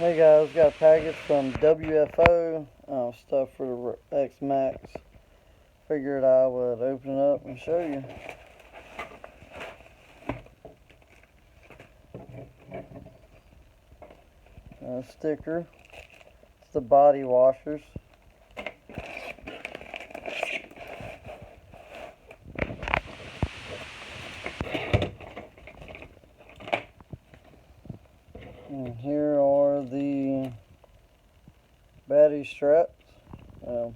Hey guys, got a package from WFO, stuff for the X-maxx. Figured I would open it up and show you. A sticker. It's the body washers. And here are the battery straps. The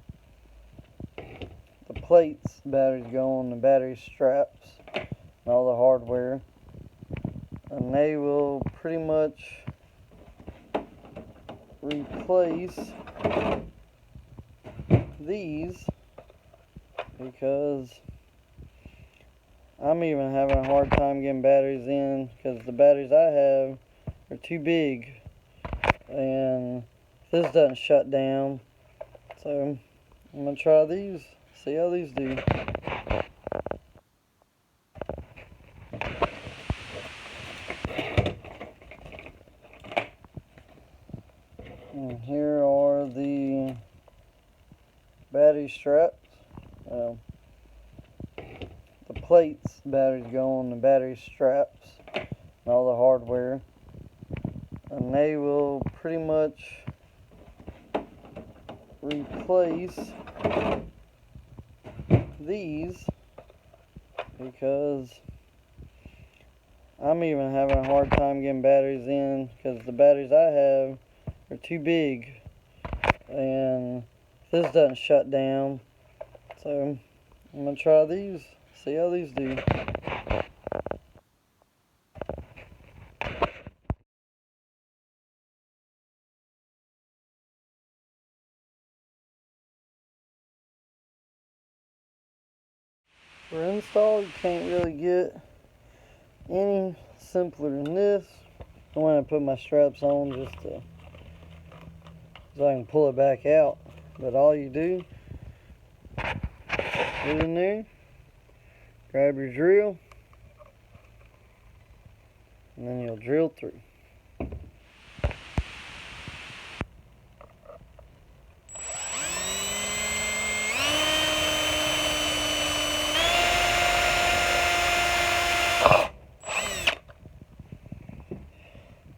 plates, batteries go on the battery straps and all the hardware. And they will pretty much replace these because I'm even having a hard time getting batteries in because the batteries I have are too big and this doesn't shut down. So I'm gonna try these, see how these do. And here are the battery straps. The plates, batteries go on the battery straps and all the hardware. And they will pretty much replace these because I'm even having a hard time getting batteries in because the batteries I have are too big and this doesn't shut down. So I'm gonna try these, see how these do. For install, you can't really get any simpler than this. I want to put my straps on just so I can pull it back out. But all you do, get in there, grab your drill, and then you'll drill through.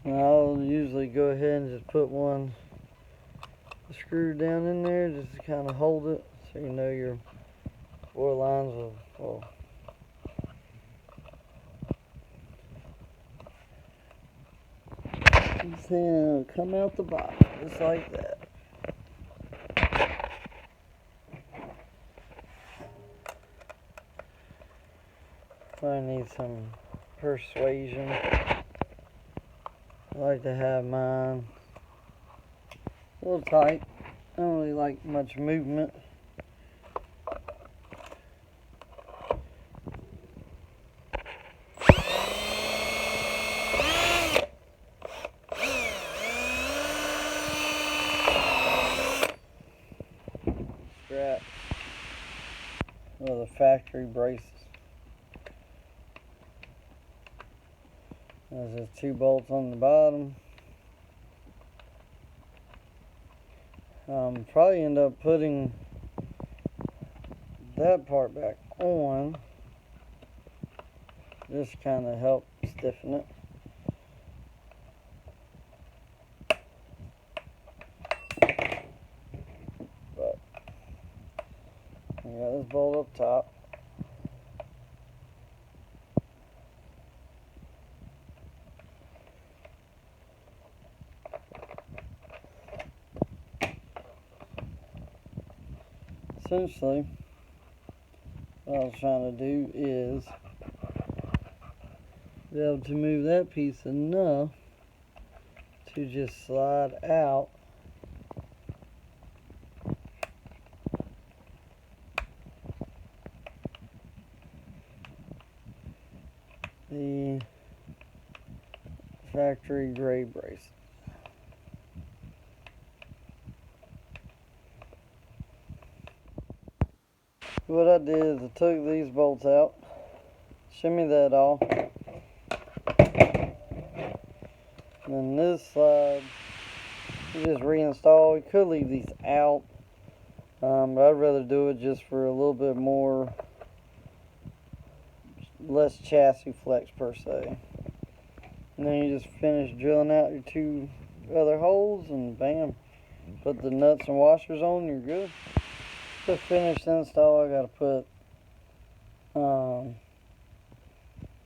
And I'll usually go ahead and just put one screw down in there just to kind of hold it so you know your oil lines will then come out the bottom just like that. I need some persuasion. I like to have mine a little tight. I don't really like much movement. Straps with the factory braces. There's just 2 bolts on the bottom. Probably end up putting that part back on. Just kind of help stiffen it. But I got this bolt up top. Essentially, what I was trying to do is be able to move that piece enough to just slide out the factory gray brace. What I did is I took these bolts out, shimmy that off, and then this side you just reinstall. You could leave these out, but I'd rather do it just for a little bit more, less chassis flex per se. And then you just finish drilling out your 2 other holes, and bam, put the nuts and washers on, you're good. To finish the install, I gotta put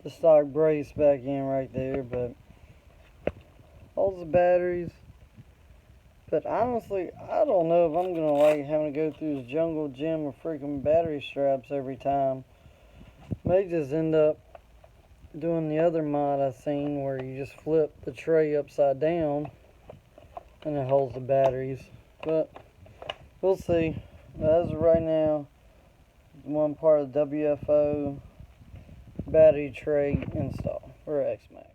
the stock brace back in right there, but holds the batteries. But honestly, I don't know if I'm gonna like having to go through this jungle gym of freaking battery straps every time. May just end up doing the other mod I seen where you just flip the tray upside down and it holds the batteries. But we'll see. As of right now, one part of the WFO battery tray install for X-maxx.